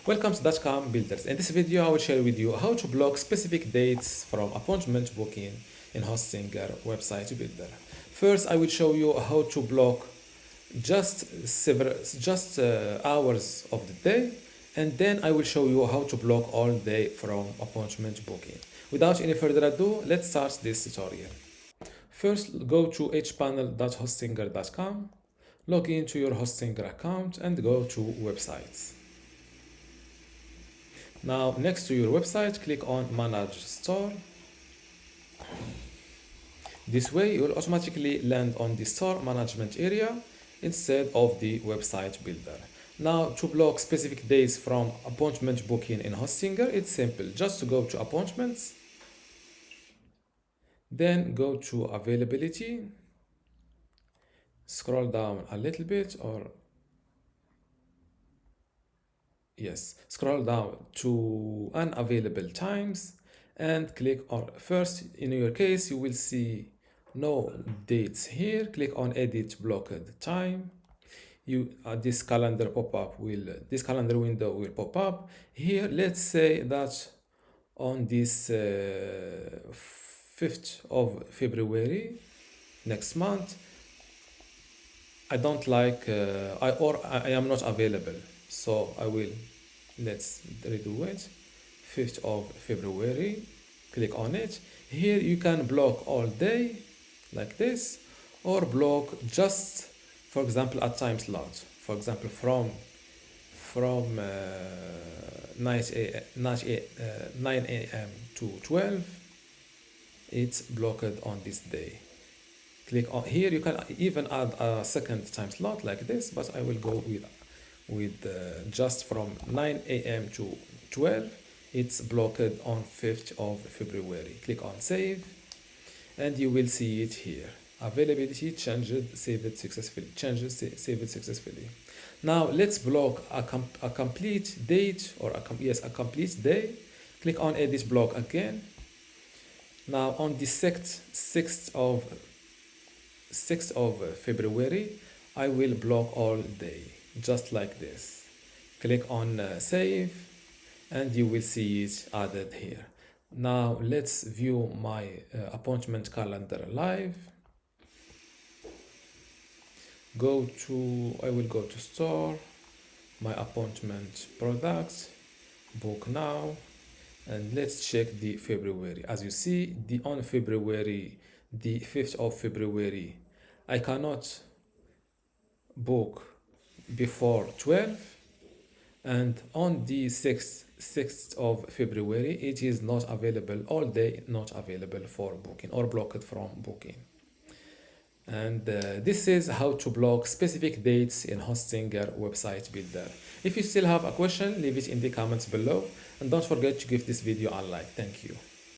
Welcome to dotcom.builders. In this video, I will share with you how to block specific dates from appointment booking in Hostinger website builder. First, I will show you how to block just hours of the day, and then I will show you how to block all day from appointment booking. Without any further ado, let's start this tutorial. First, go to hpanel.hostinger.com, log into your Hostinger account, and go to websites. Now, next to your website, click on Manage Store. This way, you will automatically land on the store management area instead of the website builder. Now, to block specific days from appointment booking in Hostinger, it's simple. Just to go to appointments, then go to availability, scroll down a little bit, scroll down to unavailable times and click on first. In your case, you will see no dates here. Click on edit blocked time. This calendar window will pop up here. Let's say that on this 5th of February next month, I don't like I am not available, so let's redo it. 5th of February, click on it. Here you can block all day like this, or block just, for example, a time slot. For example, from 9 a.m. to 12, it's blocked on this day. Click on here. You can even add a second time slot like this, but I will go with just from 9 a.m. to 12. It's blocked on 5th of February. Click on save, and you will see it here. Availability changed, saved successfully. Saved successfully. Now let's block a complete date, or a complete day. Click on edit block again. Now on the 6th of February, I will block all day, just like this. Click on save, and you will see it added here. Now let's view my appointment calendar live. I will go to store, my appointment products, book now, and let's check the February. As you see, on February, the 5th of February, I cannot book before 12, and on the 6th of February, it is not available all day, not available for booking, or blocked from booking. And this is how to block specific dates in Hostinger website builder. If you still have a question, leave it in the comments below, and don't forget to give this video a like. Thank you.